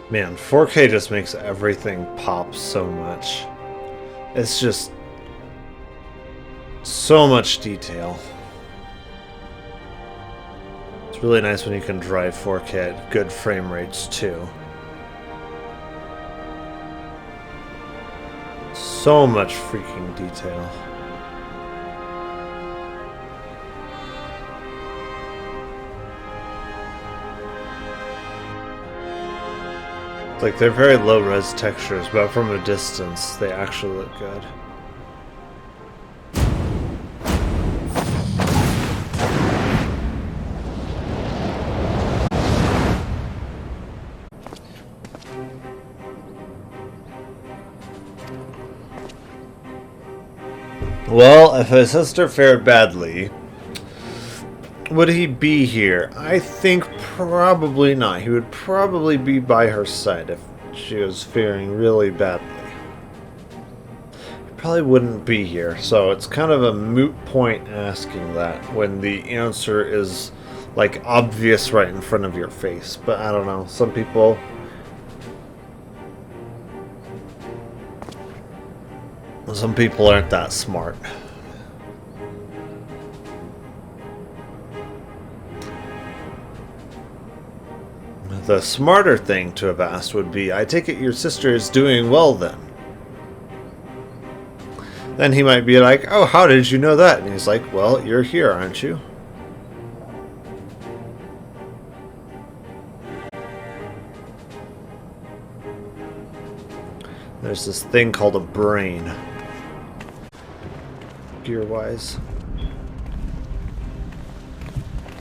Man, 4K just makes everything pop so much. It's just so much detail. It's really nice when you can drive 4K at good frame rates too. So much freaking detail. Like, they're very low-res textures, but from a distance, they actually look good. Well, if his sister fared badly, would he be here? I think probably not. He would probably be by her side if she was faring really badly. He probably wouldn't be here, so it's kind of a moot point asking that when the answer is, like, obvious right in front of your face. But I don't know, some people... Some people aren't that smart. The smarter thing to have asked would be, I take it your sister is doing well then. Then he might be like, oh, how did you know that? And he's like, well, you're here, aren't you? There's this thing called a brain. Gear-wise.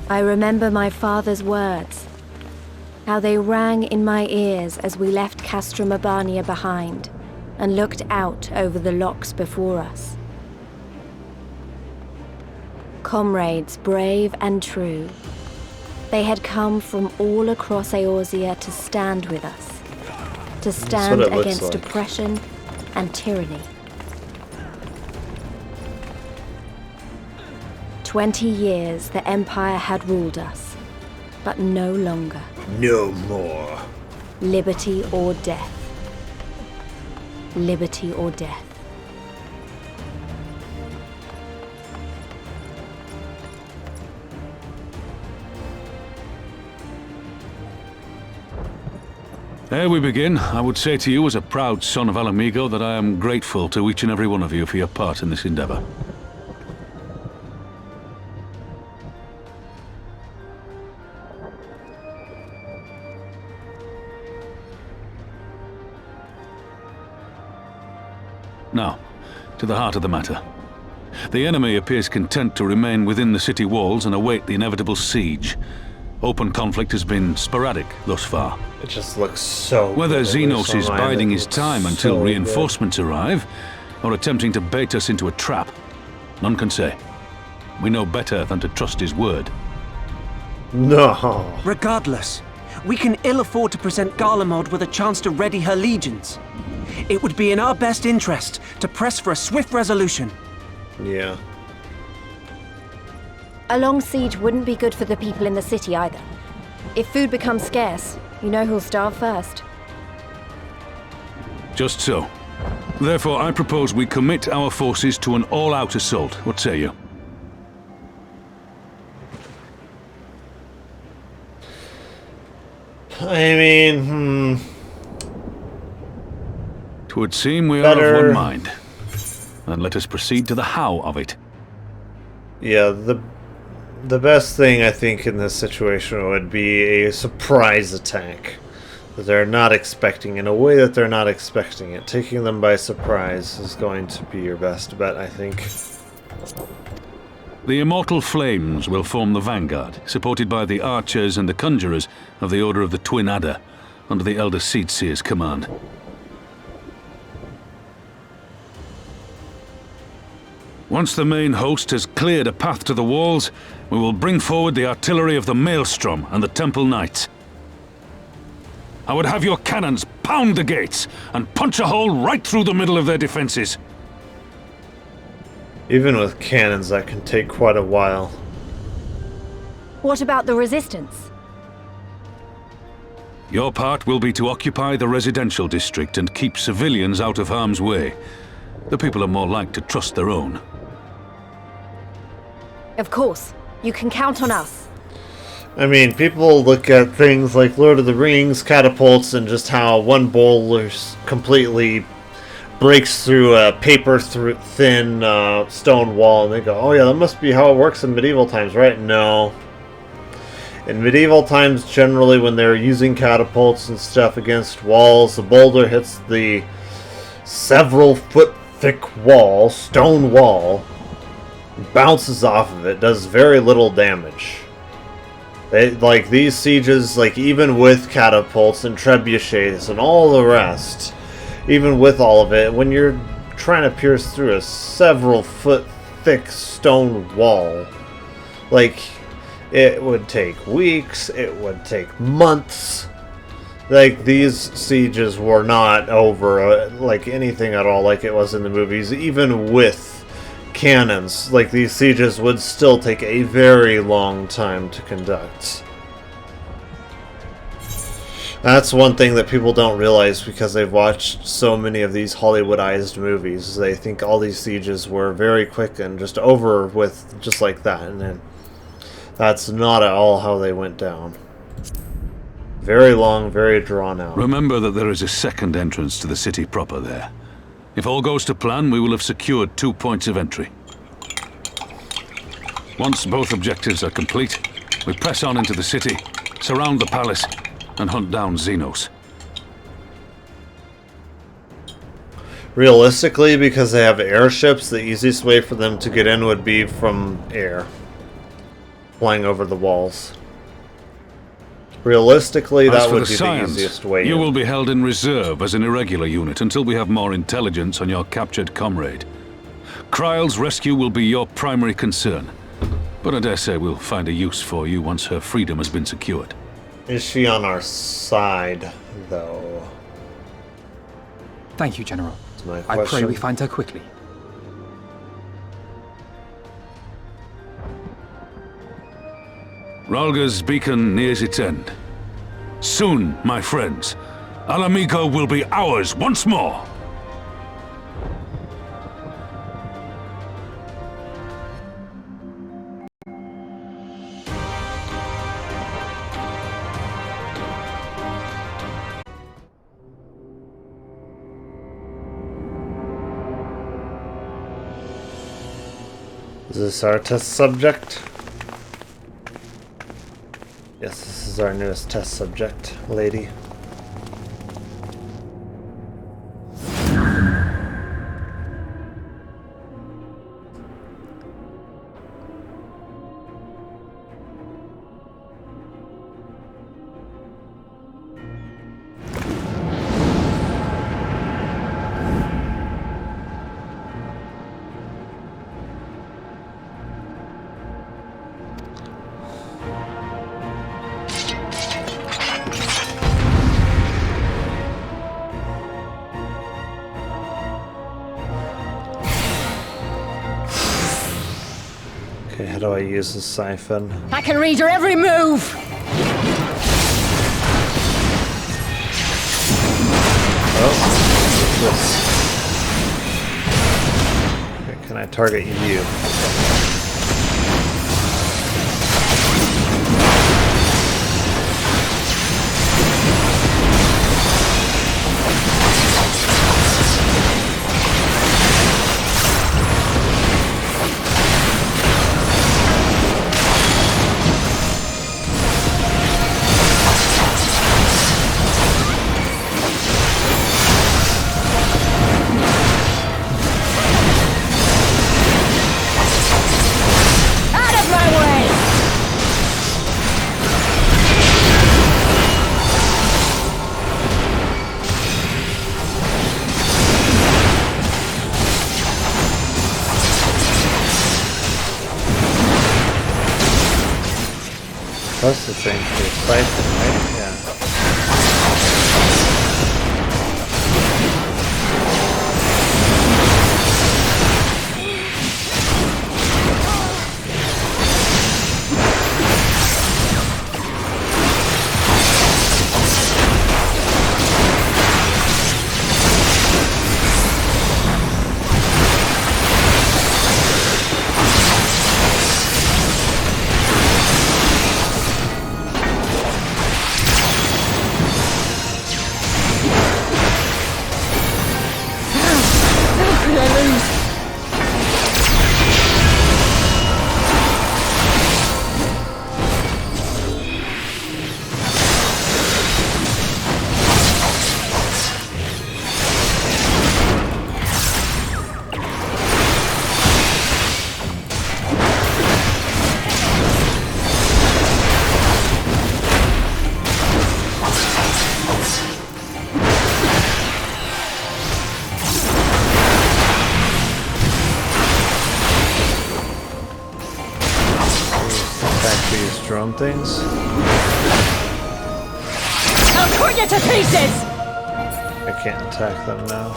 I remember my father's words. How they rang in my ears as we left Castrum Urbania behind and looked out over the locks before us. Comrades brave and true, they had come from all across Eorzea to stand with us, to stand against oppression and tyranny. 20 years the Empire had ruled us, but no longer. No more. Liberty or death. Liberty or death. Ere we begin, I would say to you as a proud son of Alamigo that I am grateful to each and every one of you for your part in this endeavor. Now, to the heart of the matter. The enemy appears content to remain within the city walls and await the inevitable siege. Open conflict has been sporadic thus far. It just looks so Whether good. Zenos is biding his time until so reinforcements arrive, or attempting to bait us into a trap, none can say. We know better than to trust his word. No. Regardless, we can ill afford to present Garlemald with a chance to ready her legions. It would be in our best interest to press for a swift resolution. Yeah. A long siege wouldn't be good for the people in the city either. If food becomes scarce, you know who'll starve first. Just so. Therefore, I propose we commit our forces to an all-out assault. What say you? I mean, 'Twould seem we are Better. of one mind. Then let us proceed to the how of it. Yeah, the best thing I think in this situation would be a surprise attack that they're not expecting, in a way that they're not expecting it. Taking them by surprise is going to be your best bet, I think. The Immortal Flames will form the vanguard, supported by the archers and the conjurers of the Order of the Twin Adder, under the Elder Seedseer's command. Once the main host has cleared a path to the walls, we will bring forward the artillery of the Maelstrom and the Temple Knights. I would have your cannons pound the gates and punch a hole right through the middle of their defenses. Even with cannons, that can take quite a while. What about the resistance? Your part will be to occupy the residential district and keep civilians out of harm's way. The people are more like to trust their own. Of course. You can count on us. I mean, people look at things like Lord of the Rings, catapults, and just how one boulder completely breaks through a paper-thin stone wall, and they go, oh yeah, that must be how it works in medieval times, right? No. In medieval times, generally, when they're using catapults and stuff against walls, the boulder hits the several-foot-thick wall, stone wall, bounces off of it, does very little damage. Like, these sieges, like, even with catapults and trebuchets and all the rest, even with all of it, when you're trying to pierce through a several-foot-thick stone wall, like, it would take weeks, it would take months. Like, these sieges were not over, like, anything at all like it was in the movies. Even with cannons, like, these sieges would still take a very long time to conduct. That's one thing that people don't realize because they've watched so many of these Hollywoodized movies. They think all these sieges were very quick and just over with just like that, and then that's not at all how they went down. Very long, very drawn out. Remember that there is a second entrance to the city proper there. If all goes to plan, we will have secured 2 points of entry. Once both objectives are complete, we press on into the city, surround the palace, and hunt down Zenos. Realistically, because they have airships, the easiest way for them to get in would be from air. Flying over the walls. Realistically, that would be the easiest way in. You will be held in reserve as an irregular unit until we have more intelligence on your captured comrade. Kryle's rescue will be your primary concern, but I dare say we'll find a use for you once her freedom has been secured. Is she on our side, though? Thank you, General. That's my I question. pray we find her quickly. Ralga's beacon nears its end. Soon, my friends, Alamigo will be ours once more! Is this our test subject? Yes, this is our newest test subject, lady. Okay, how do I use the siphon? I can read your every move! Oh, what's this? Okay, can I target you? own things. I'll cut you to pieces! I can't attack them now.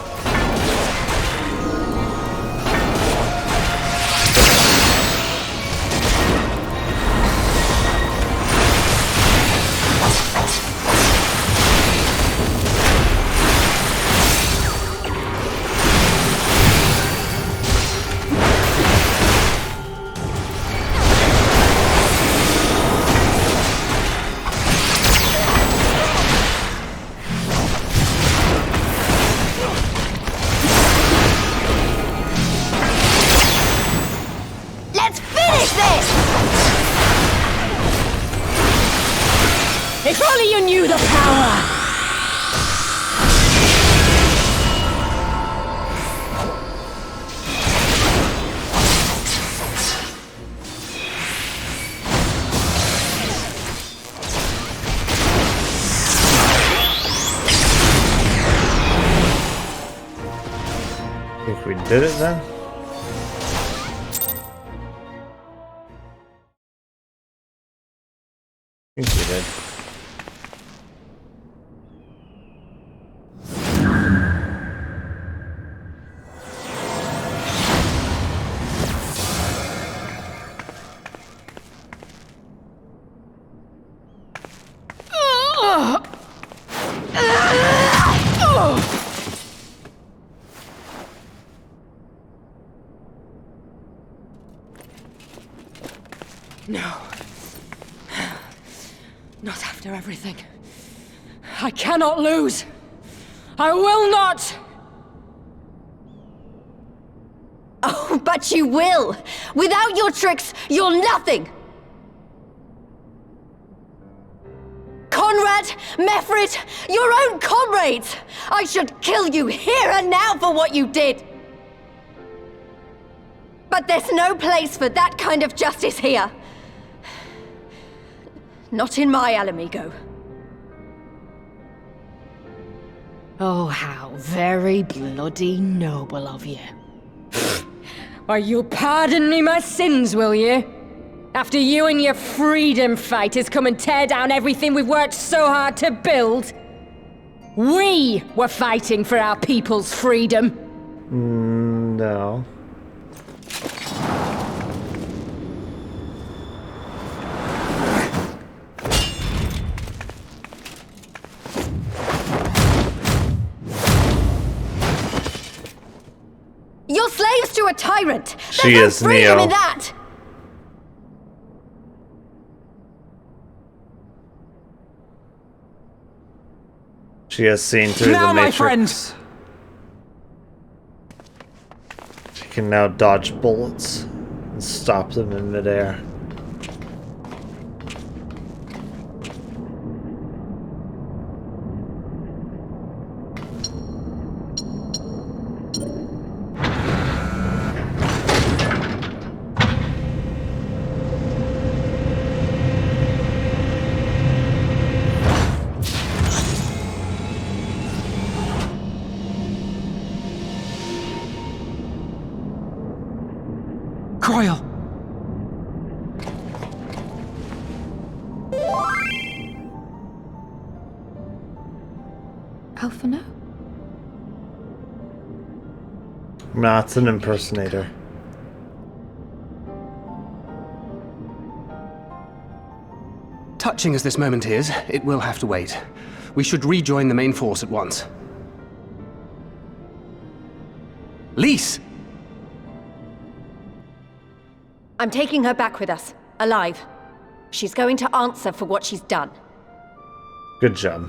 If only you knew the power! I think we did it then. I think we did. No. Not after everything. I cannot lose. I will not! Oh, but you will! Without your tricks, you're nothing! Conrad, Mefrid, your own comrades! I should kill you here and now for what you did! But there's no place for that kind of justice here. Not in my Alamigo. Oh, how very bloody noble of you. Why, you'll pardon me my sins, will you? After you and your freedom fighters come and tear down everything we've worked so hard to build? We were fighting for our people's freedom. No. You're slaves to a tyrant! She There's is no freedom Neo. in that! She has seen through Now, the my Matrix. friends! She can now dodge bullets and stop them in midair. Croyle! Alphino? Nah, it's an impersonator. Touching as this moment is, it will have to wait. We should rejoin the main force at once. Lise! I'm taking her back with us, alive. She's going to answer for what she's done. Good job.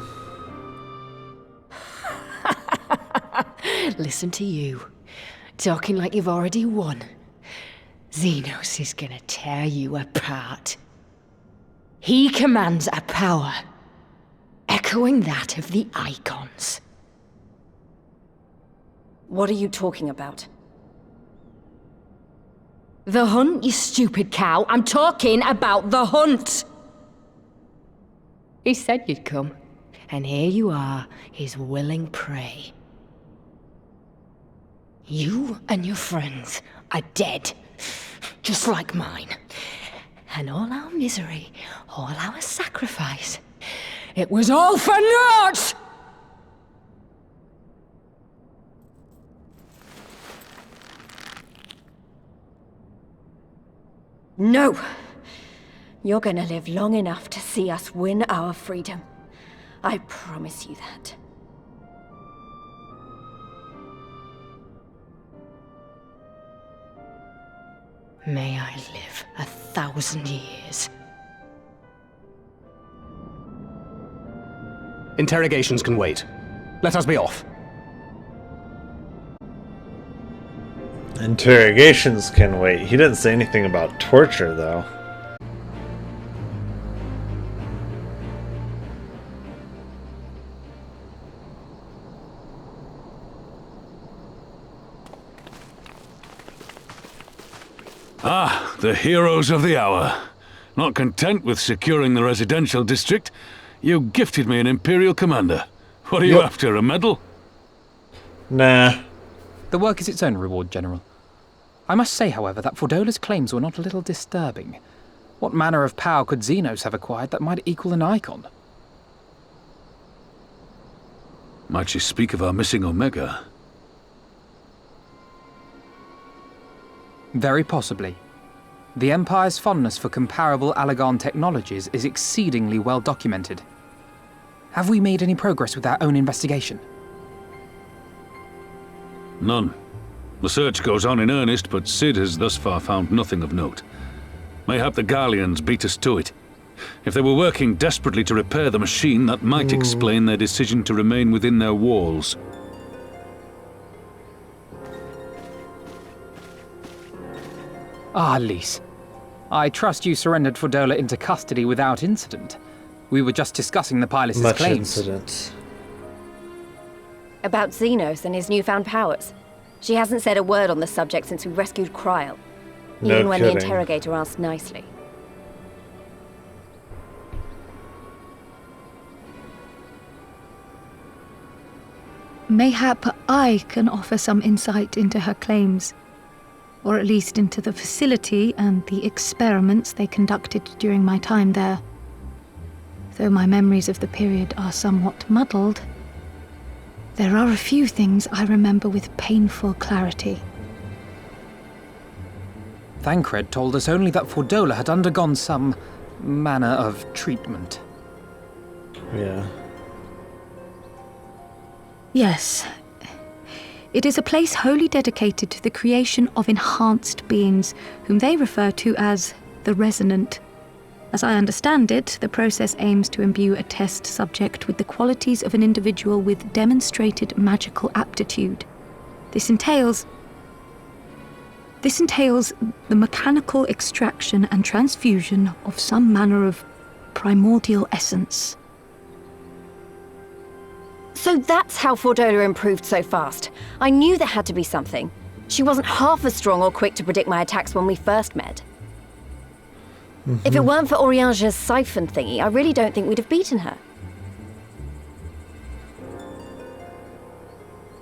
Listen to you, talking like you've already won. Zenos is gonna tear you apart. He commands a power, echoing that of the Icons. What are you talking about? The hunt, you stupid cow. I'm talking about the hunt! He said you'd come, and here you are, his willing prey. You and your friends are dead, just like mine. And all our misery, all our sacrifice, it was all for naught! No! You're gonna live long enough to see us win our freedom. I promise you that. May I live 1,000 years. Interrogations can wait. Let us be off. Interrogations can wait. He didn't say anything about torture, though. Ah, the heroes of the hour. Not content with securing the residential district, you gifted me an Imperial commander. What are you after, a medal? Nah. The work is its own reward, General. I must say, however, that Fordola's claims were not a little disturbing. What manner of power could Zenos have acquired that might equal an icon? Might she speak of our missing Omega? Very possibly. The Empire's fondness for comparable Allagan technologies is exceedingly well documented. Have we made any progress with our own investigation? None. The search goes on in earnest, but Cid has thus far found nothing of note. Mayhap the Garleans beat us to it. If they were working desperately to repair the machine, that might explain their decision to remain within their walls. Ah, Lys. I trust you surrendered Fordola into custody without incident. We were just discussing the pilot's Much claims. incident. About Zenos and his newfound powers. She hasn't said a word on the subject since we rescued Kryl. No Even when the kidding. interrogator asked nicely. Mayhap I can offer some insight into her claims, or at least into the facility and the experiments they conducted during my time there. Though my memories of the period are somewhat muddled, there are a few things I remember with painful clarity. Thancred told us only that Fordola had undergone some manner of treatment. Yeah. Yes. It is a place wholly dedicated to the creation of enhanced beings, whom they refer to as the Resonant. As I understand it, the process aims to imbue a test subject with the qualities of an individual with demonstrated magical aptitude. This entails the mechanical extraction and transfusion of some manner of primordial essence. So that's how Fordola improved so fast. I knew there had to be something. She wasn't half as strong or quick to predict my attacks when we first met. If it weren't for Oriange's siphon thingy, I really don't think we'd have beaten her.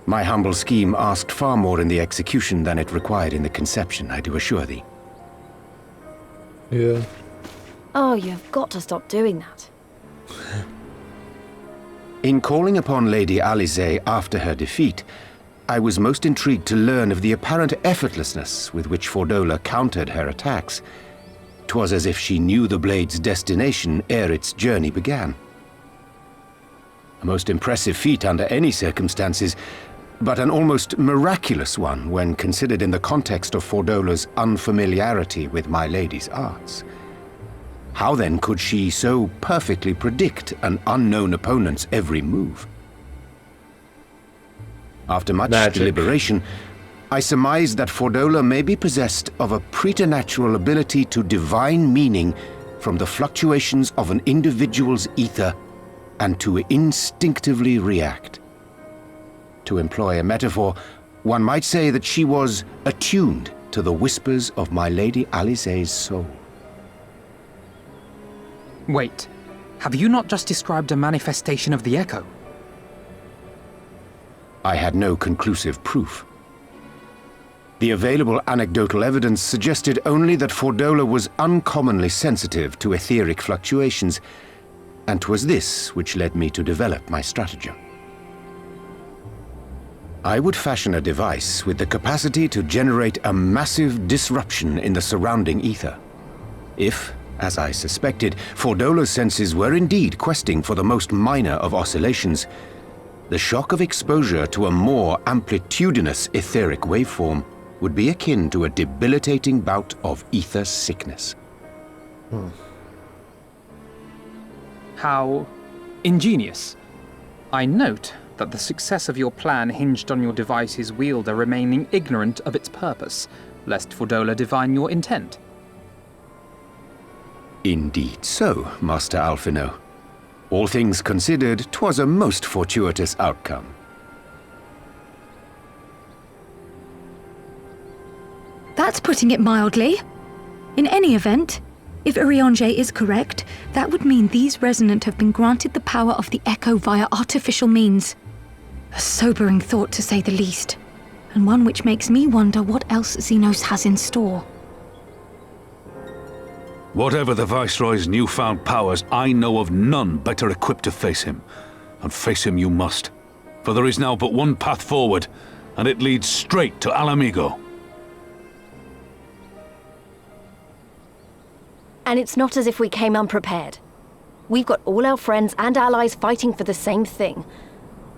My humble scheme asked far more in the execution than it required in the conception, I do assure thee. Yeah. Oh, you've got to stop doing that. In calling upon Lady Alisaie after her defeat, I was most intrigued to learn of the apparent effortlessness with which Fordola countered her attacks. 'Twas as if she knew the blade's destination ere its journey began. A most impressive feat under any circumstances, but an almost miraculous one when considered in the context of Fordola's unfamiliarity with my lady's arts. How then could she so perfectly predict an unknown opponent's every move? After much deliberation, I surmised that Fordola may be possessed of a preternatural ability to divine meaning from the fluctuations of an individual's ether and to instinctively react. To employ a metaphor, one might say that she was attuned to the whispers of my Lady Alisaie's soul. Wait, have you not just described a manifestation of the Echo? I had no conclusive proof. The available anecdotal evidence suggested only that Fordola was uncommonly sensitive to etheric fluctuations, and 'twas this which led me to develop my stratagem. I would fashion a device with the capacity to generate a massive disruption in the surrounding ether. If, as I suspected, Fordola's senses were indeed questing for the most minor of oscillations, the shock of exposure to a more amplitudinous etheric waveform would be akin to a debilitating bout of ether sickness. How ingenious. I note that the success of your plan hinged on your device's wielder remaining ignorant of its purpose, lest Fordola divine your intent. Indeed so, Master Alphino. All things considered, 'twas a most fortuitous outcome. That's putting it mildly. In any event, if Urianger is correct, that would mean these Resonant have been granted the power of the Echo via artificial means. A sobering thought, to say the least, and one which makes me wonder what else Zenos has in store. Whatever the Viceroy's newfound powers, I know of none better equipped to face him. And face him you must. For there is now but one path forward, and it leads straight to Alamigo. And it's not as if we came unprepared. We've got all our friends and allies fighting for the same thing.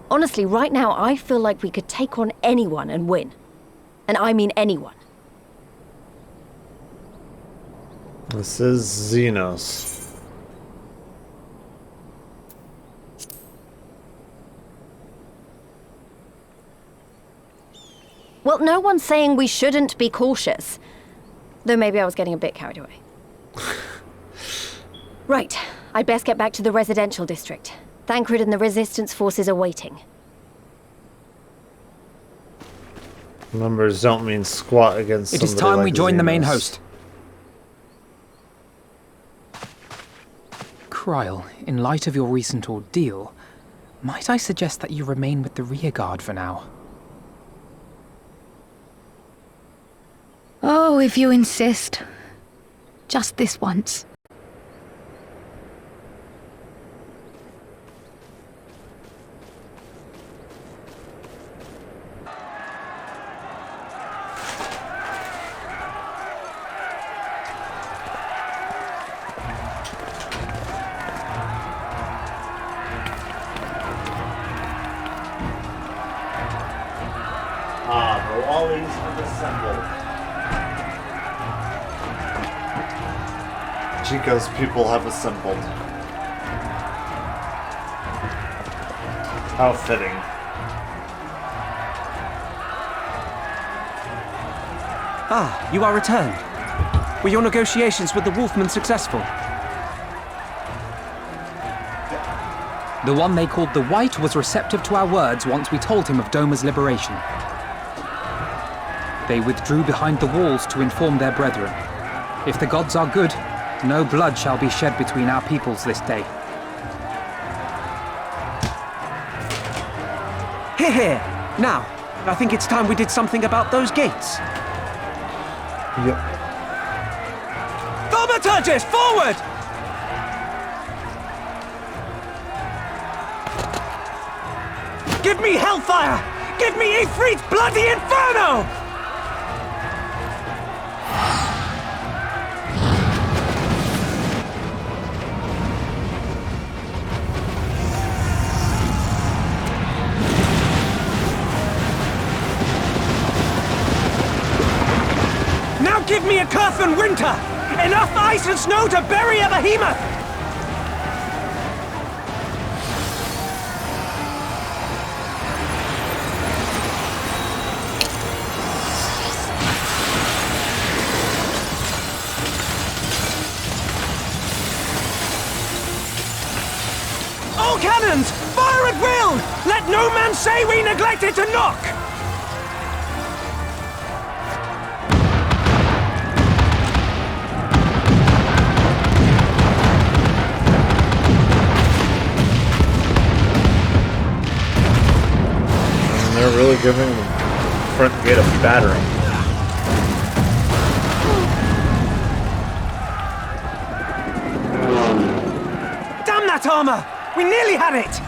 Honestly, right now, I feel like we could take on anyone and win. And I mean anyone. This is Zenos. Well, no one's saying we shouldn't be cautious. Though maybe I was getting a bit carried away. Right, I'd best get back to the residential district. Thancred and the Resistance forces are waiting. Numbers don't mean squat against It is somebody time like we join the main Zenos. host. Kryl, in light of your recent ordeal, might I suggest that you remain with the rearguard for now? Oh, if you insist. Just this once. The Wallies have assembled. Chico's people have assembled. How fitting. Ah, you are returned. Were your negotiations with the Wolfmen successful? The one they called the White was receptive to our words once we told him of Doma's liberation. They withdrew behind the walls to inform their brethren. If the gods are good, no blood shall be shed between our peoples this day. Hear, hear. Now, I think it's time we did something about those gates. Yep. Thaumaturgis, forward! Give me hellfire! Give me Ifrit's bloody inferno! Now give me a Curthan winter! Enough ice and snow to bury a behemoth! All cannons! Fire at will! Let no man say we neglected to knock! They're really giving the front gate a battering. that armor! We nearly had it!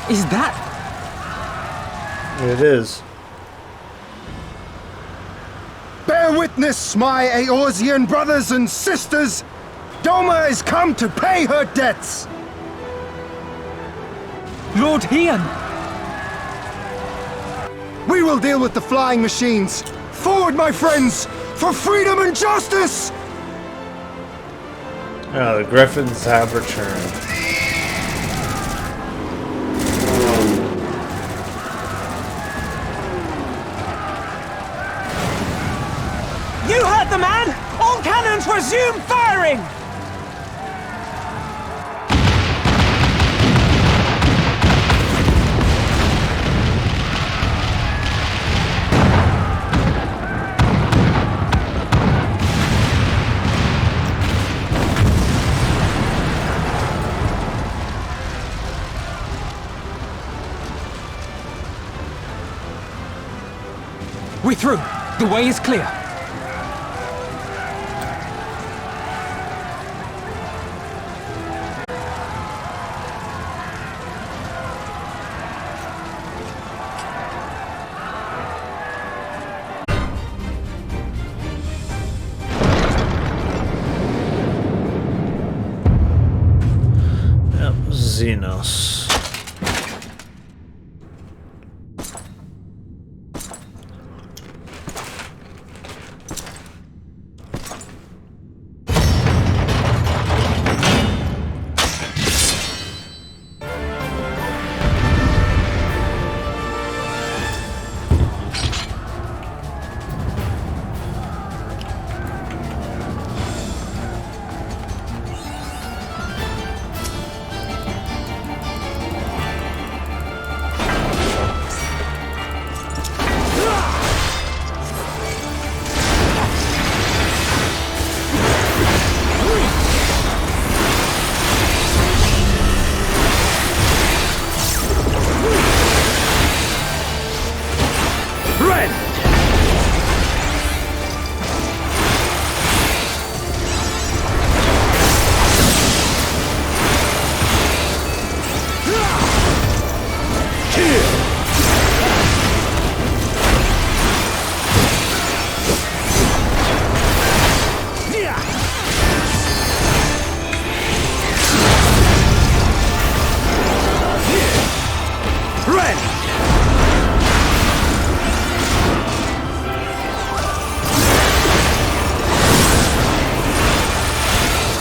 Is that... It is. Bear witness, my Eorzean brothers and sisters! Doma is come to pay her debts! Lord Hian! We will deal with the flying machines! Forward, my friends! For freedom and justice! The Griffins have returned. You heard the man! All cannons resume firing! We're through. The way is clear. Yep, Zenos.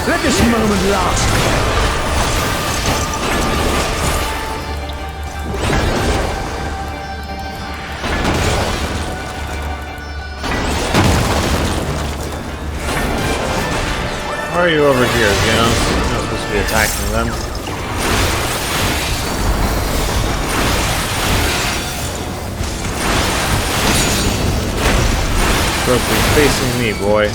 Let this moment last. Why are you over here, Zenos? You're not supposed to be attacking them. Supposed to be facing me, boy.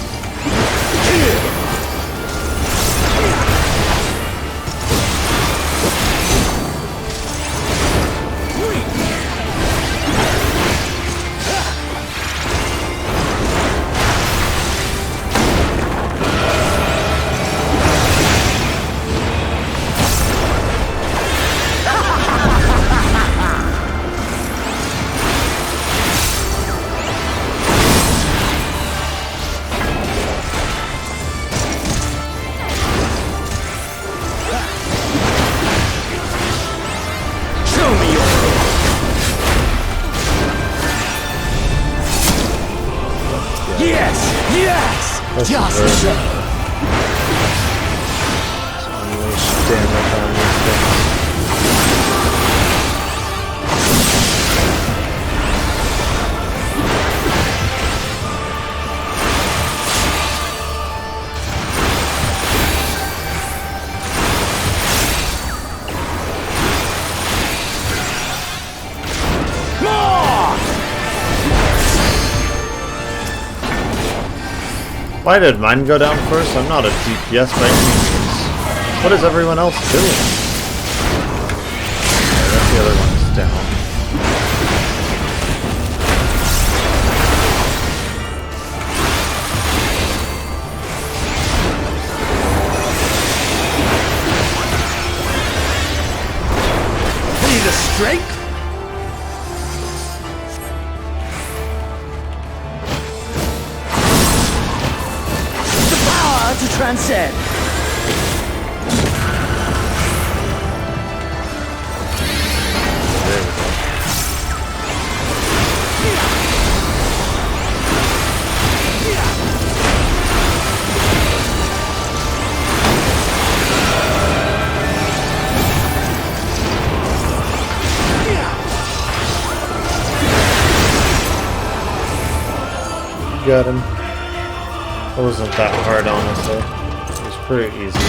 Yes! Just so! Unleash damage on these things. Why did mine go down first? I'm not a DPS by any means. What is everyone else doing? Okay, that's the other one's down. Need the strength? To transcend. Got him. It wasn't that hard, honestly. It was pretty easy.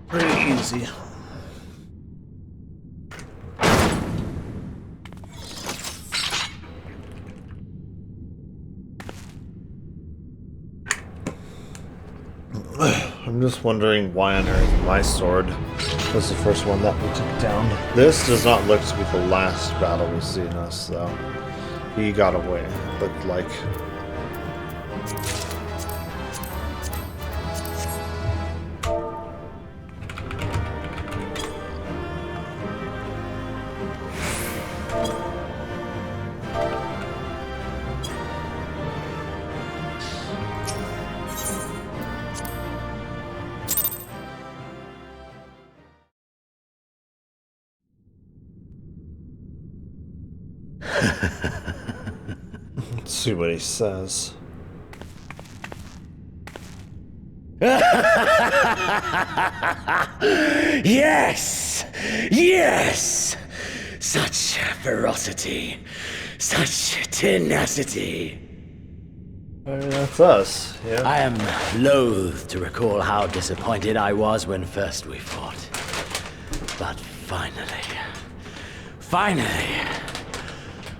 Pretty easy. I'm just wondering why on earth my sword was the first one that we took down. This does not look to be the last battle with Zenos, though. He got away, it looked like. Let's see what he says. Yes! Yes! Such ferocity. Such tenacity. I mean, that's us, yeah. I am loath to recall how disappointed I was when first we fought. But finally,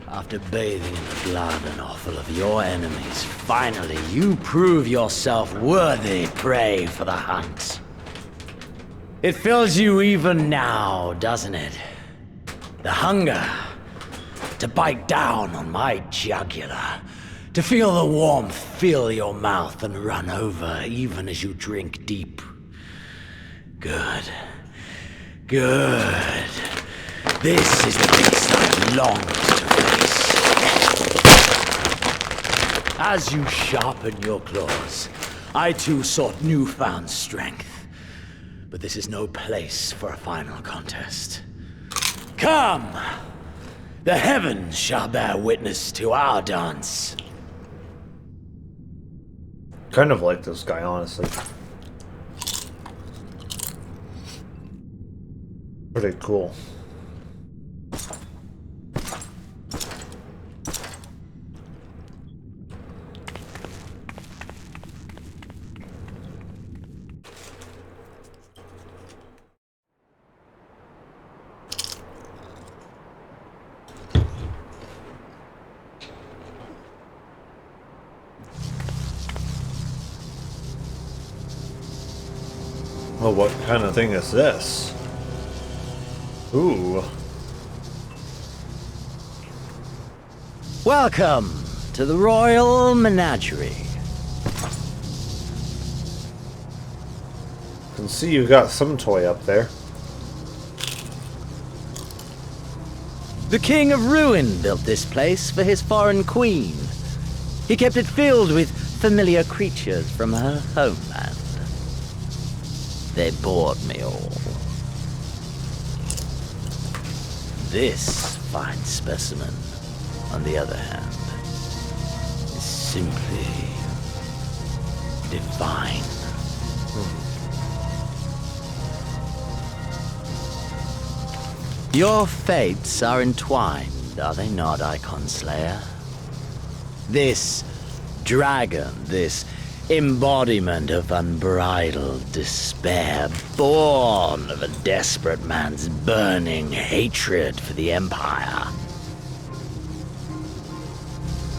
after bathing in the blood and offal of your enemies, finally you prove yourself worthy prey for the hunt. It fills you even now, doesn't it? The hunger to bite down on my jugular, to feel the warmth fill your mouth and run over even as you drink deep. Good. This is the beast I've longed to face. As you sharpen your claws, I too sought newfound strength. But this is no place for a final contest. Come! The heavens shall bear witness to our dance. Kind of like this guy, honestly. Pretty cool. Oh, what kind of thing is this? Ooh. Welcome to the Royal Menagerie. I can see you got some toy up there. The King of Ruin built this place for his foreign queen. He kept it filled with familiar creatures from her homeland. They bored me all. This fine specimen, on the other hand, is simply divine. Your fates are entwined, are they not, Icon Slayer? This dragon, this embodiment of unbridled despair, born of a desperate man's burning hatred for the Empire.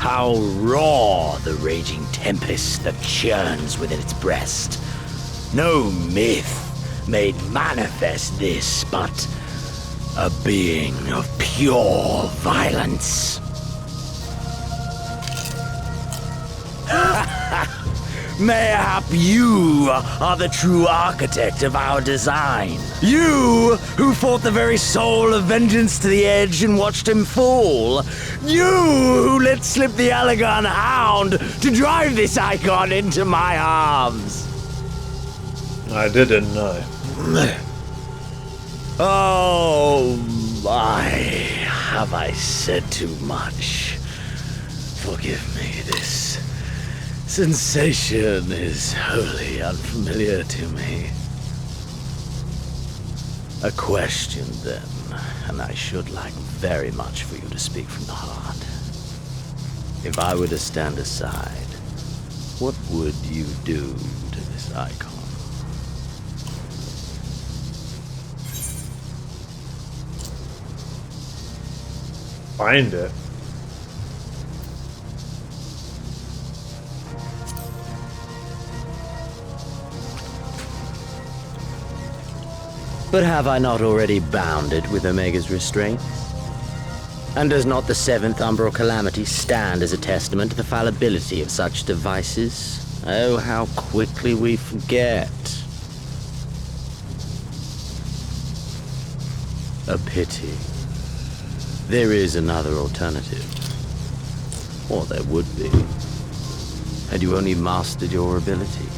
How raw the raging tempest that churns within its breast. No myth made manifest this, but a being of pure violence. Mayhap you are the true architect of our design. You who fought the very soul of vengeance to the edge and watched him fall. You who let slip the Allegan hound to drive this icon into my arms. I didn't know. Oh my, have I said too much? Forgive me, this sensation is wholly unfamiliar to me. A question, then, and I should like very much for you to speak from the heart. If I were to stand aside, what would you do to this icon? Find it. But have I not already bound it with Omega's restraints? And does not the seventh umbral calamity stand as a testament to the fallibility of such devices? Oh, how quickly we forget. A pity. There is another alternative. Or there would be. Had you only mastered your ability.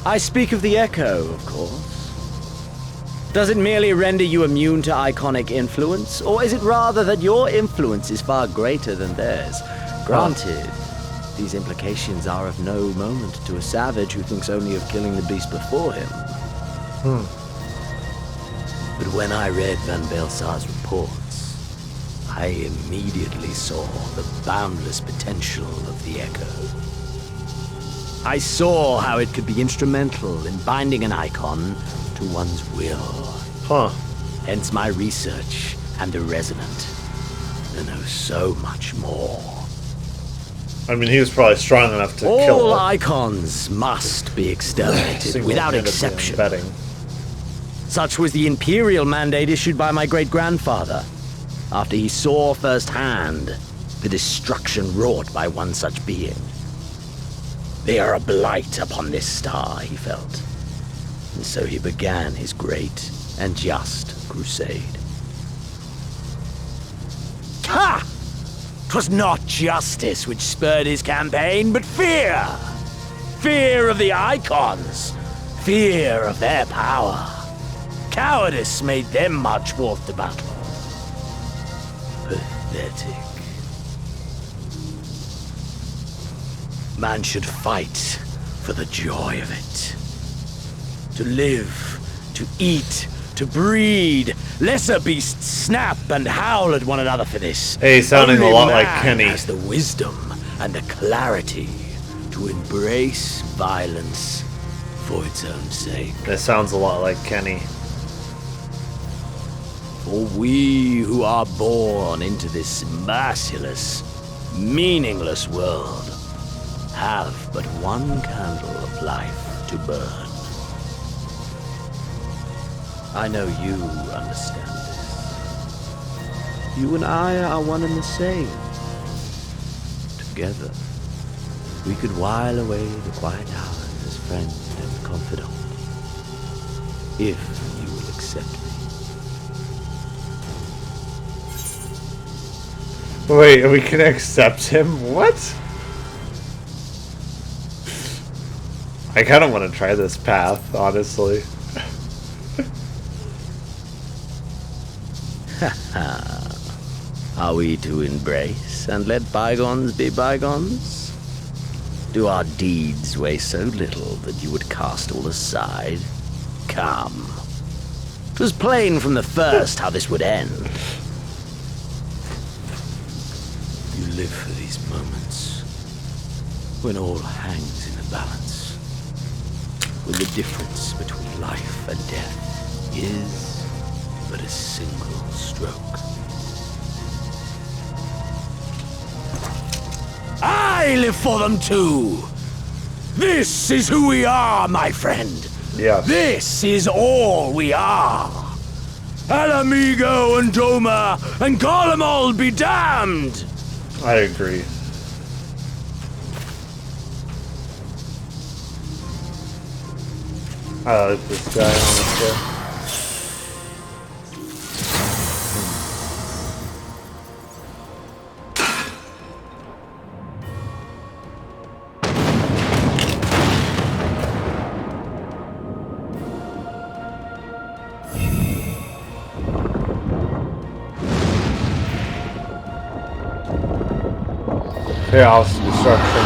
I speak of the Echo, of course. Does it merely render you immune to iconic influence, or is it rather that your influence is far greater than theirs? Granted, these implications are of no moment to a savage who thinks only of killing the beast before him. But when I read Van Belsar's reports, I immediately saw the boundless potential of the Echo. I saw how it could be instrumental in binding an icon to one's will. Hence my research and the Resonant to know so much more. I mean, he was probably strong enough to kill it. All icons must be exterminated without exception. Such was the imperial mandate issued by my great-grandfather, after he saw firsthand the destruction wrought by one such being. They are a blight upon this star, he felt. And so he began his great and just crusade. Ha! 'Twas not justice which spurred his campaign, but fear! Fear of the icons! Fear of their power! Cowardice made them march forth to battle. Pathetic. Man should fight for the joy of it. To live, to eat, to breed. Lesser beasts snap and howl at one another for this. Hey, sounding Only a lot man like Kenny. has the wisdom and the clarity to embrace violence for its own sake. That sounds a lot like Kenny. For we who are born into this merciless, meaningless world have but one candle of life to burn. I know you understand this. You and I are one and the same. Together, we could while away the quiet hours as friend and confidant. If you will accept me. Wait, we can accept him? What? I kind of want to try this path, honestly. Are we to embrace and let bygones be bygones? Do our deeds weigh so little that you would cast all aside? Come. 'Twas plain from the first how this would end. You live for these moments, when all hangs in the balance, when the difference between life and death is but a single stroke. I live for them too. This is who we are, my friend. Yeah. This is all we are. Alamigo and Doma and Garlemald be damned! I agree. I like this guy, honestly. Chaos, destruction.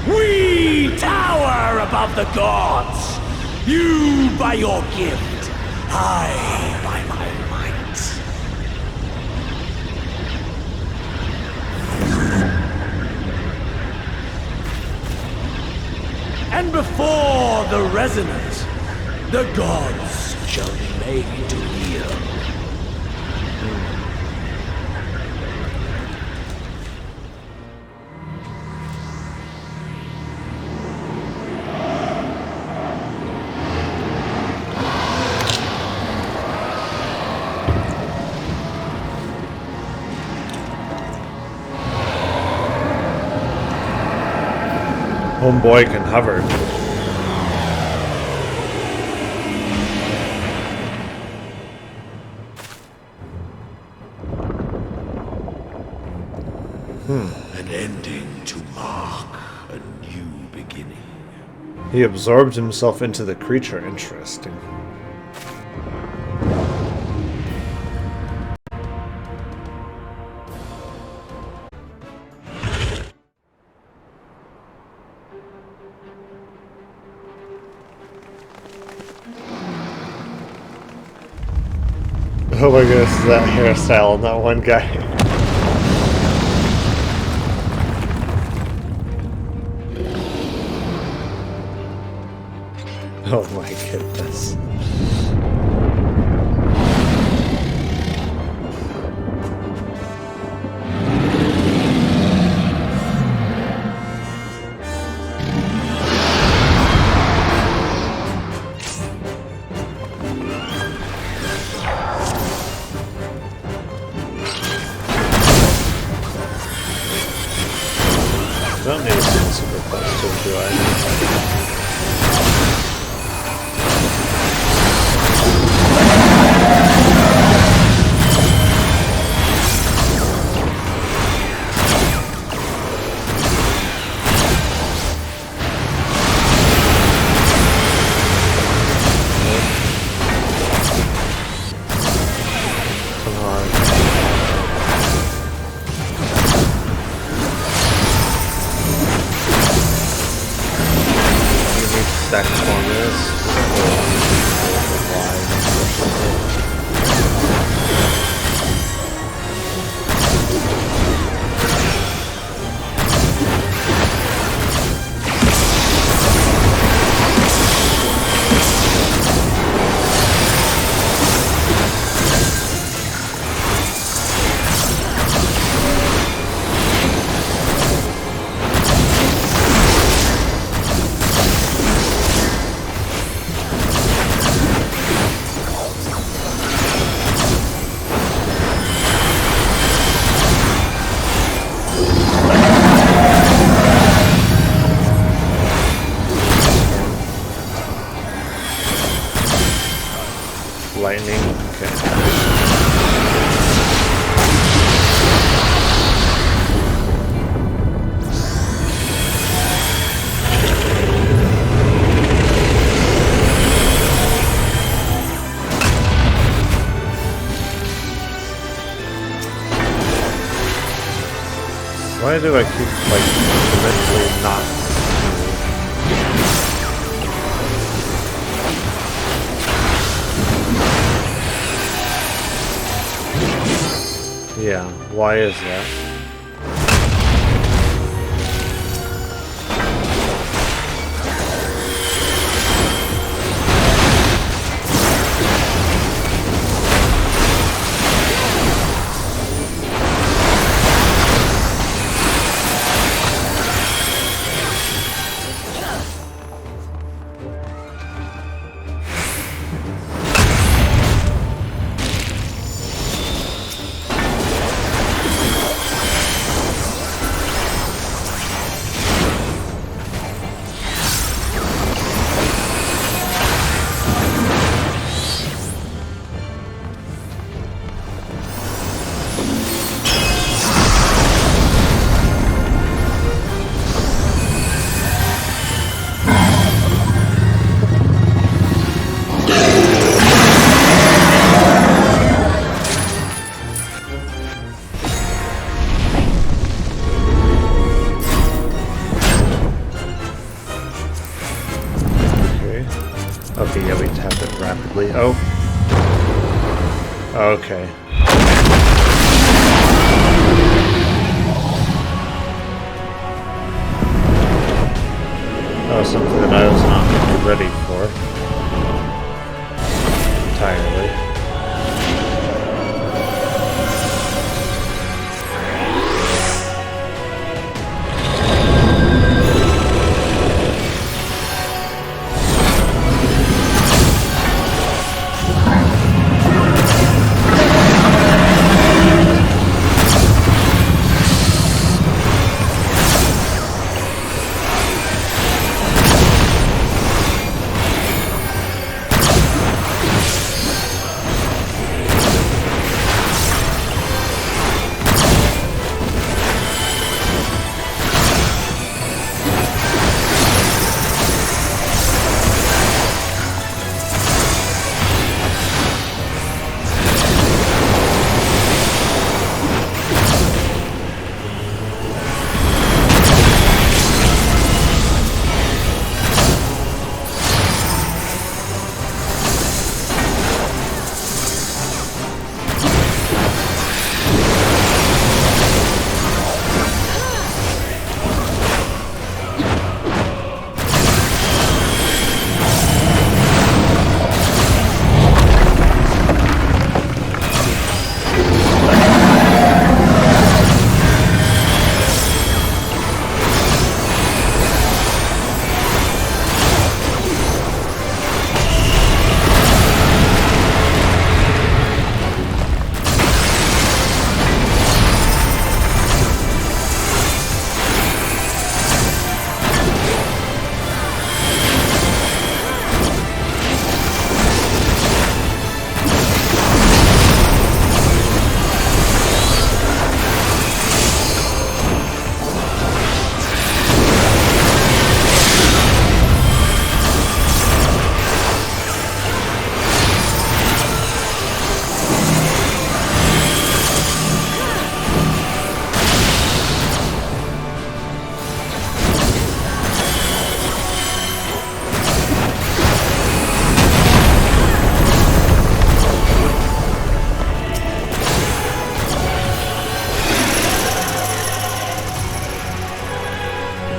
We tower above the gods. You by your gift, I by my might. And before the resonance, the gods shall be made to kneel. Homeboy can hover. An ending to mark a new beginning. He absorbed himself into the creature. Interesting. Oh my goodness, that hairstyle on that one guy. Oh my goodness. Don't need to be super close to him, do I? Stack corners. Lightning, okay. Why do I keep, like, eventually not? Yeah, why is that? Okay, yeah, we tapped it rapidly. Oh. Okay. That was something that I was not really ready for. Entirely.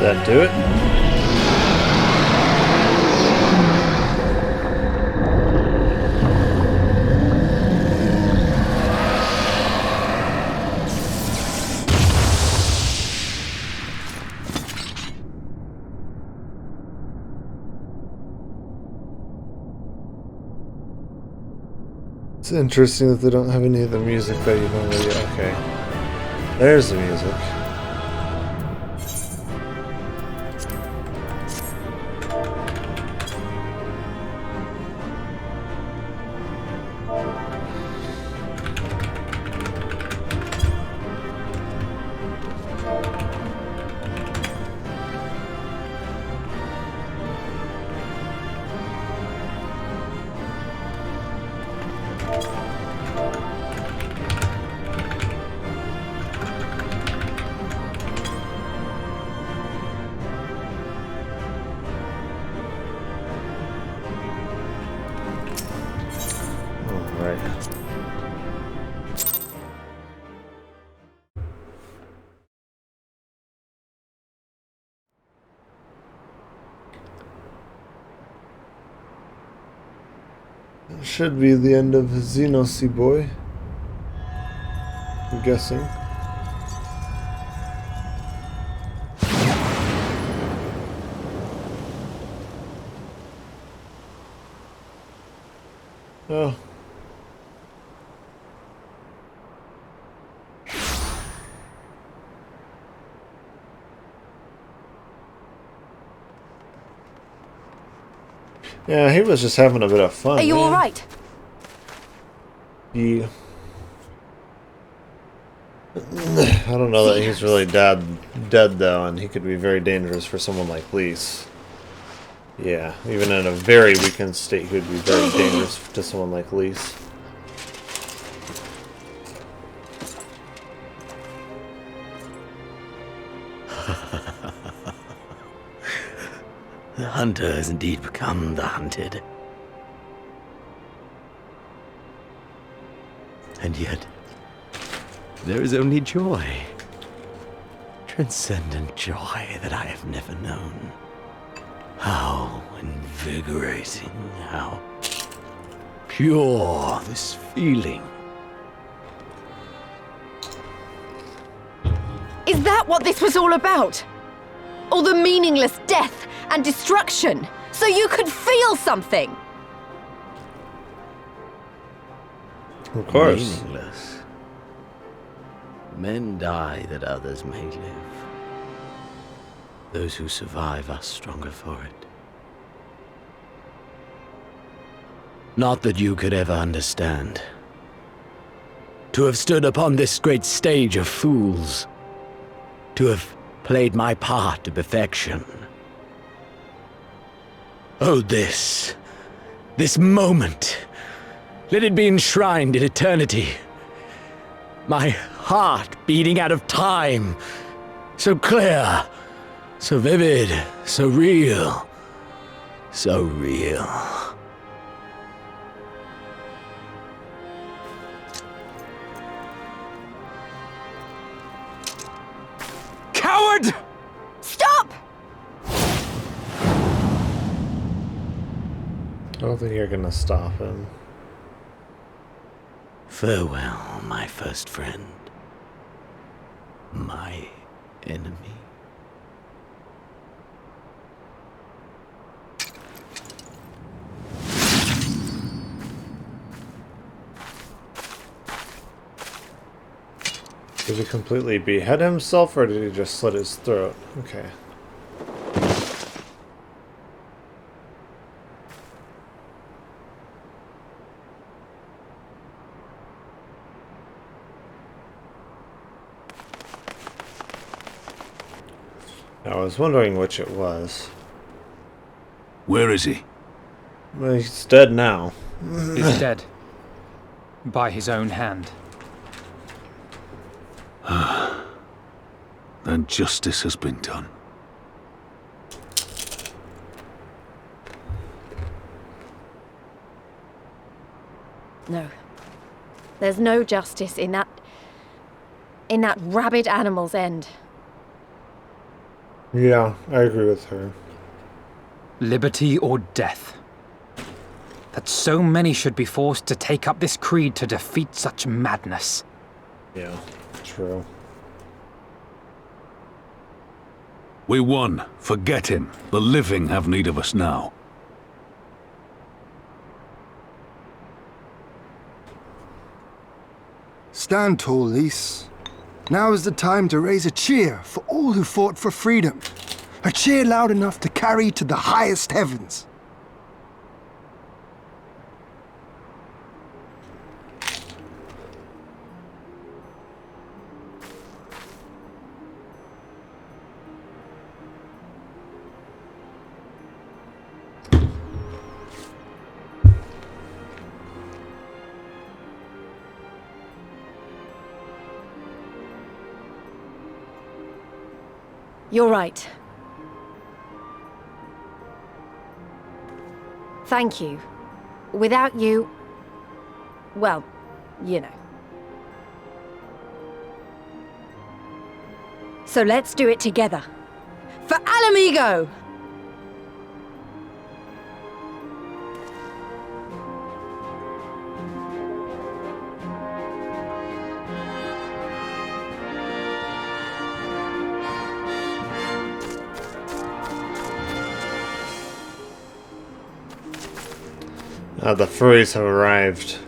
Did that do it? It's interesting that they don't have any of the music that you normally... Okay. There's the music. Should be the end of Zenos, boy. I'm guessing. Oh. Yeah, he was just having a bit of fun. Are you all right? Yeah. I don't know that he's really dead though, and he could be very dangerous for someone like Lise. Yeah, even in a very weakened state, he would be very dangerous to someone like Lise. The hunter has indeed become the hunted. And yet, there is only joy. Transcendent joy that I have never known. How invigorating, how pure this feeling. Is that what this was all about? All the meaningless death and destruction, so you could feel something? Of course. Meaningless. Men die that others may live. Those who survive are stronger for it. Not that you could ever understand. To have stood upon this great stage of fools. To have played my part to perfection. Oh, this moment. Let it be enshrined in eternity. My heart beating out of time. So clear, so vivid, so real. So real. Coward! Stop! I don't think you're gonna stop him. Farewell, my first friend. My enemy. Did he completely behead himself, or did he just slit his throat? Okay. I was wondering which it was. Where is he? Well, he's dead now. He's dead. By his own hand. Then justice has been done. No. There's no justice in that rabid animal's end. Yeah, I agree with her. Liberty or death. That so many should be forced to take up this creed to defeat such madness. Yeah, true. We won. Forget him. The living have need of us now. Stand tall, Lise. Now is the time to raise a cheer for all who fought for freedom. A cheer loud enough to carry to the highest heavens. You're right. Thank you. Without you... well, you know. So let's do it together. For Alamigo! The furries have arrived.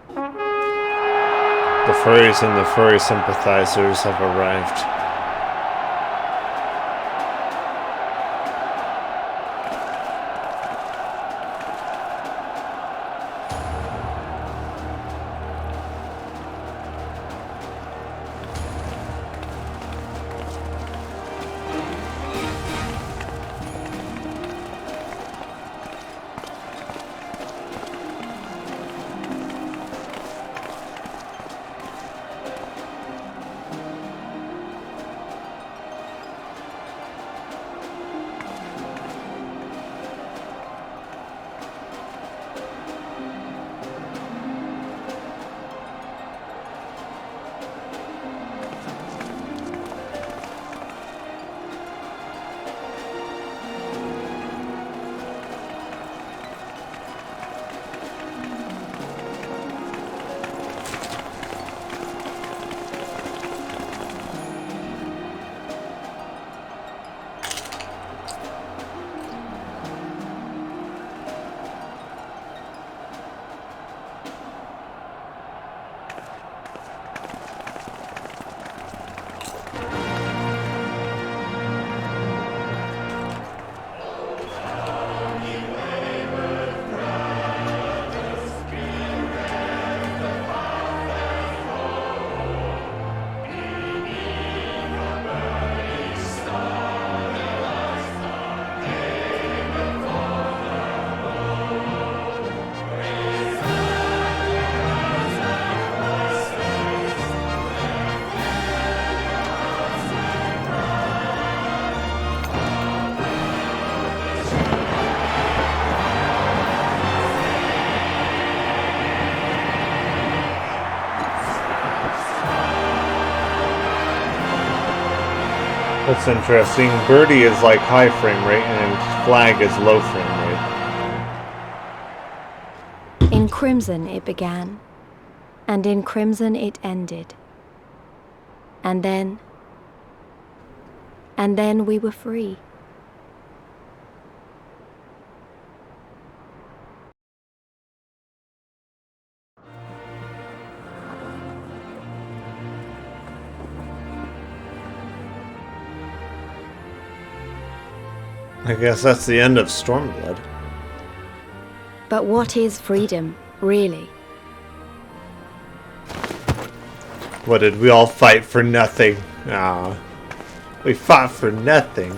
The furries and the furry sympathizers have arrived. That's interesting. Birdie is like high frame rate and Flag is low frame rate. In crimson it began, and in crimson it ended. And then we were free. I guess that's the end of Stormblood. But what is freedom, really? What, did we all fight for nothing? Ah, we fought for nothing.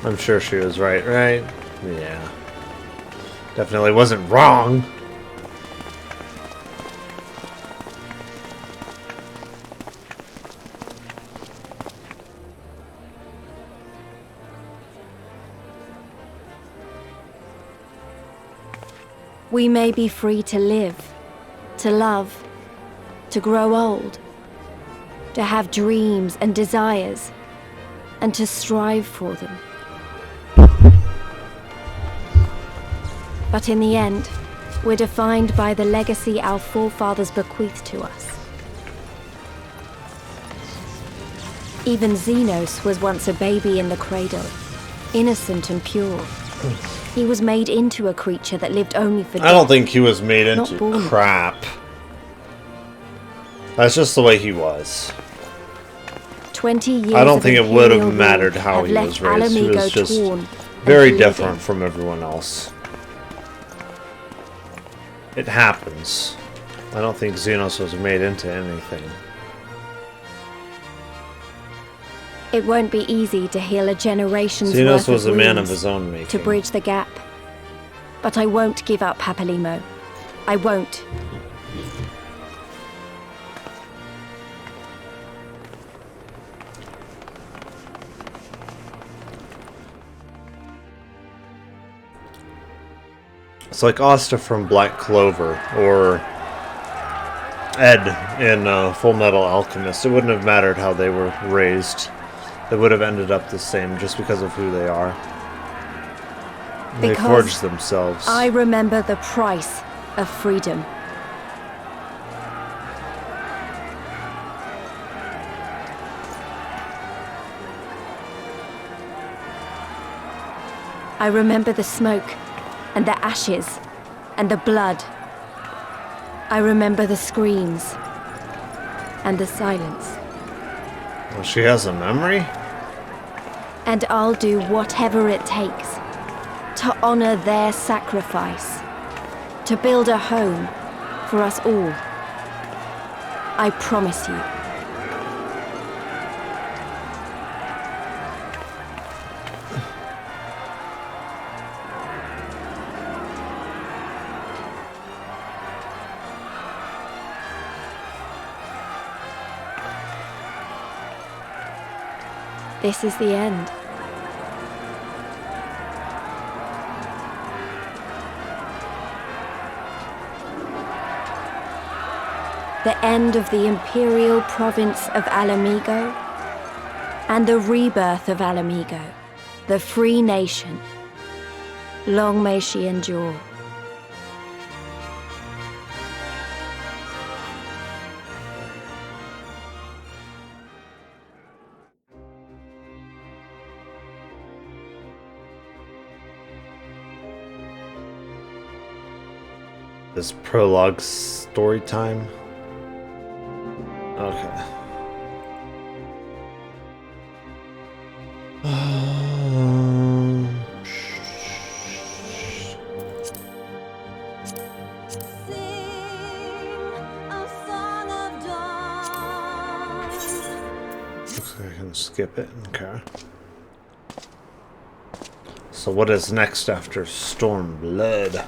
I'm sure she was right? Yeah. Definitely wasn't wrong. We may be free to live, to love, to grow old, to have dreams and desires, and to strive for them. But in the end, we're defined by the legacy our forefathers bequeathed to us. Even Zenos was once a baby in the cradle, innocent and pure. He was made into a creature that lived only for death. I don't think he was made into crap. That's just the way he was. 20 years I don't think it would have Imperial mattered rule how have he left was raised. He was Alamigo just torn and very bleeding. different from everyone else. It happens. I don't think Zenos was made into anything. It won't be easy to heal a generation's Zenos worth was of a man of wounds his own making. to bridge the gap. But I won't give up, Papalimo. I won't. It's like Asta from Black Clover, or Ed in Full Metal Alchemist. It wouldn't have mattered how they were raised. They would have ended up the same just because of who they are. They forged themselves. I remember the price of freedom. I remember the smoke, and the ashes, and the blood. I remember the screams, and the silence. Well, she has a memory? And I'll do whatever it takes to honor their sacrifice, to build a home for us all. I promise you. This is the end. The end of the imperial province of Alamigo, and the rebirth of Alamigo, the free nation. Long may she endure. This prologue story time. Okay. Looks like I can skip it. Okay. So what is next after Stormblood?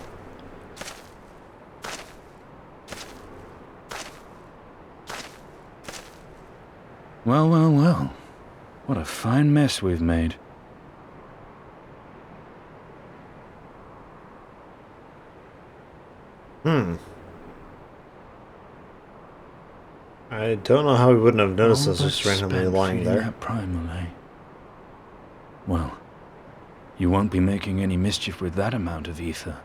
Well, well, well. What a fine mess we've made. I don't know how we wouldn't have noticed this just randomly lying there. That primal, eh? Well, you won't be making any mischief with that amount of ether.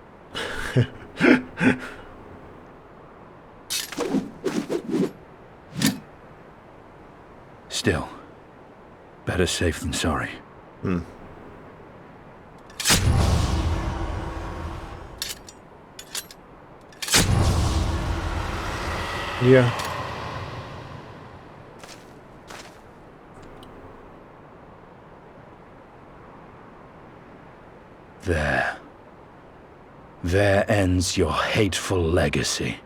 Still, better safe than sorry. Yeah. There. There ends your hateful legacy.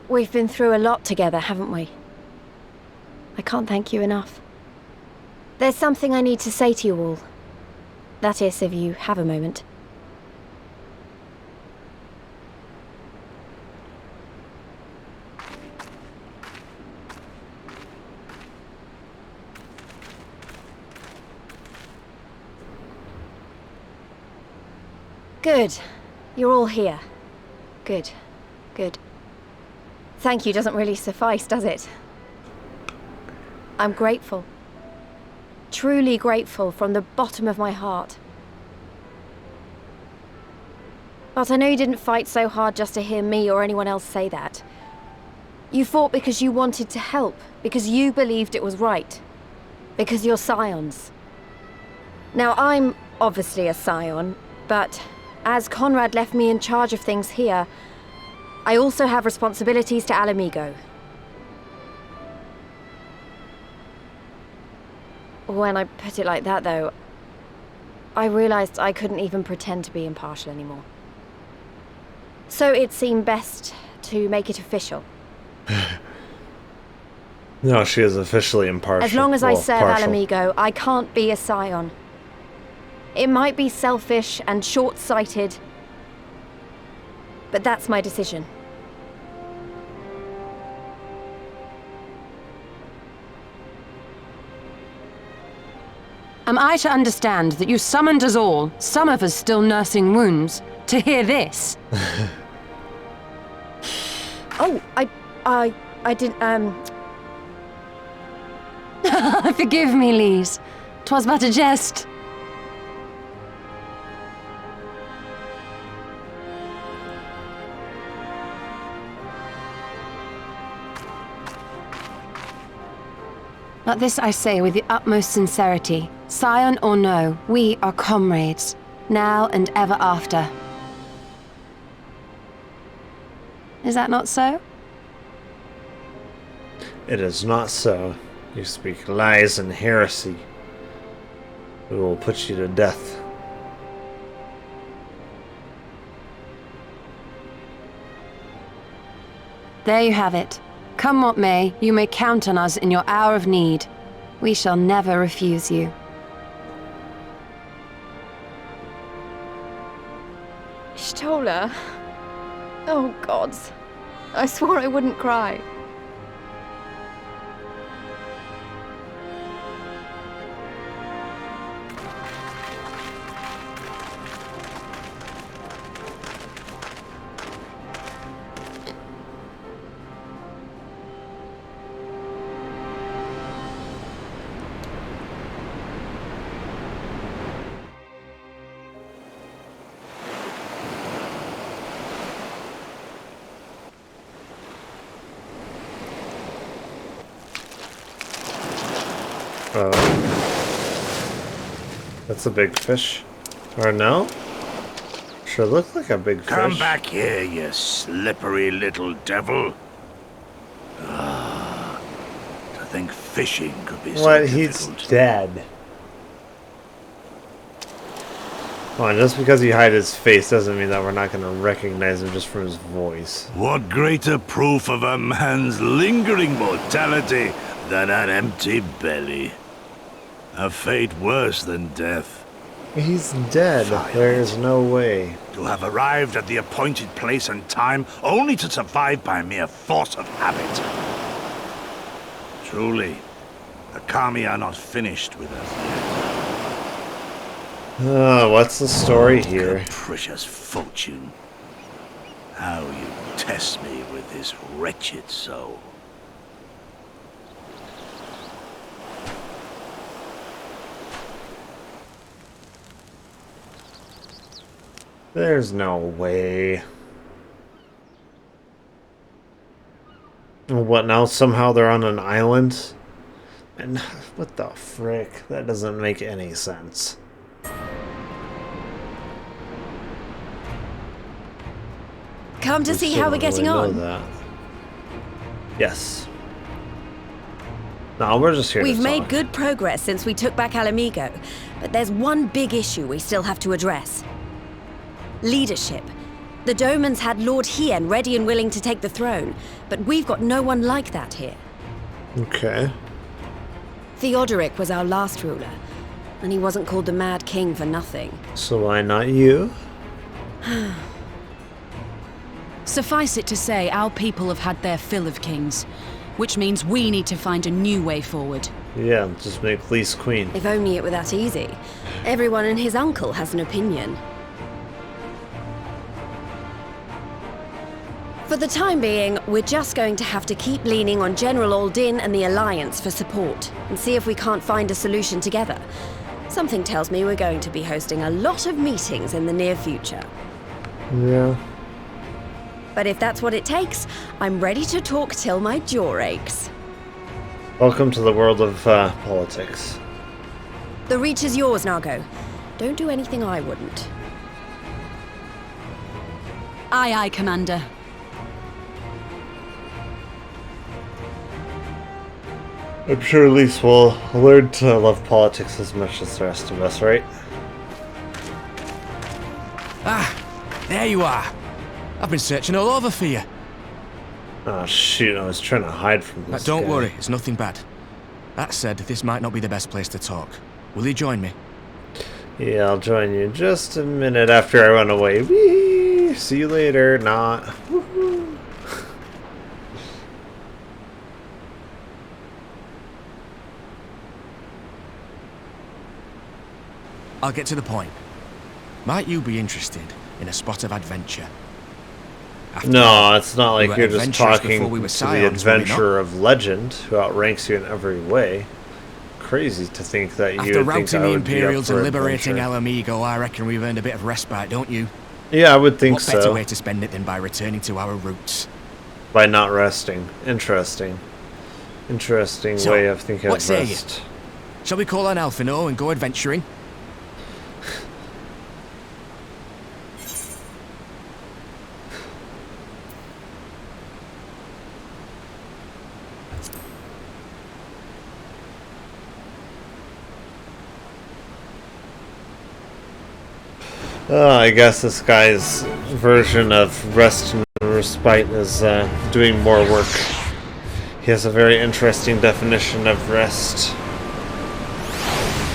We've been through a lot together, haven't we? I can't thank you enough. There's something I need to say to you all. That is, if you have a moment. Good. You're all here. Good. Good. Thank you doesn't really suffice, does it? I'm grateful. Truly grateful from the bottom of my heart. But I know you didn't fight so hard just to hear me or anyone else say that. You fought because you wanted to help, because you believed it was right. Because you're scions. Now, I'm obviously a scion, but as Conrad left me in charge of things here, I also have responsibilities to Alamigo. When I put it like that, though, I realized I couldn't even pretend to be impartial anymore. So it seemed best to make it official. No, she is officially impartial. As long as I serve partial. Alamigo, I can't be a scion. It might be selfish and short-sighted, but that's my decision. Am I to understand that you summoned us all, some of us still nursing wounds, to hear this? Oh, I didn't, Forgive me, Lise. 'Twas but a jest. But this I say with the utmost sincerity. Scion or no, we are comrades, now and ever after. Is that not so? It is not so. You speak lies and heresy. We will put you to death. There you have it. Come what may, you may count on us in your hour of need. We shall never refuse you. Stola. Oh, gods. I swore I wouldn't cry. That's a big fish. Or no? Sure looked like a big fish. Come back here, you slippery little devil. To think fishing could be so what? He's difficult. dead. Come on, just because he hid his face doesn't mean that we're not going to recognize him just from his voice. What greater proof of a man's lingering mortality than an empty belly? A fate worse than death. He's dead. There's no way. To have arrived at the appointed place and time only to survive by mere force of habit. Truly, the Kami are not finished with us yet. Oh, what's the story here? Capricious fortune. How you test me with this wretched soul. There's no way. What now? Somehow they're on an island? And what the frick? That doesn't make any sense. Come to see how we're getting on. That. Yes. No, we're just here We've to made talk. good progress since we took back Alamigo, but there's one big issue we still have to address. Leadership. The Domans had Lord Hien ready and willing to take the throne, but we've got no one like that here. Okay. Theodoric was our last ruler, and he wasn't called the Mad King for nothing. So why not you? Suffice it to say, our people have had their fill of kings, which means we need to find a new way forward. Yeah, just make Lise queen. If only it were that easy. Everyone and his uncle has an opinion. For the time being, we're just going to have to keep leaning on General Aldin and the Alliance for support, and see if we can't find a solution together. Something tells me we're going to be hosting a lot of meetings in the near future. Yeah. But if that's what it takes, I'm ready to talk till my jaw aches. Welcome to the world of politics. The reach is yours, Nago. Don't do anything I wouldn't. Aye, aye, Commander. I'm sure Lise will learn to love politics as much as the rest of us, right? Ah, there you are. I've been searching all over for you. Oh shoot, I was trying to hide from this Don't guy. worry, it's nothing bad. That said, this might not be the best place to talk. Will you join me? Yeah, I'll join you in just a minute after I run away. Whee! See you later. Not. Woohoo. I'll get to the point. Might you be interested in a spot of adventure? No, it's not like we were you're just adventurous talking before we were to the scions, were we not? adventurer of legend who outranks you in every way. crazy to think that you After would think routing I the would be up Imperials for and liberating adventure. Al Amigo, I reckon we've earned a bit of respite, don't you? Yeah, I would think What better so. way to spend it than by returning to our roots? By not resting. Interesting. Interesting So, way of thinking what of say rest. Shall we call on Alphinaud and go adventuring? I guess this guy's version of rest and respite is doing more work. He has a very interesting definition of rest.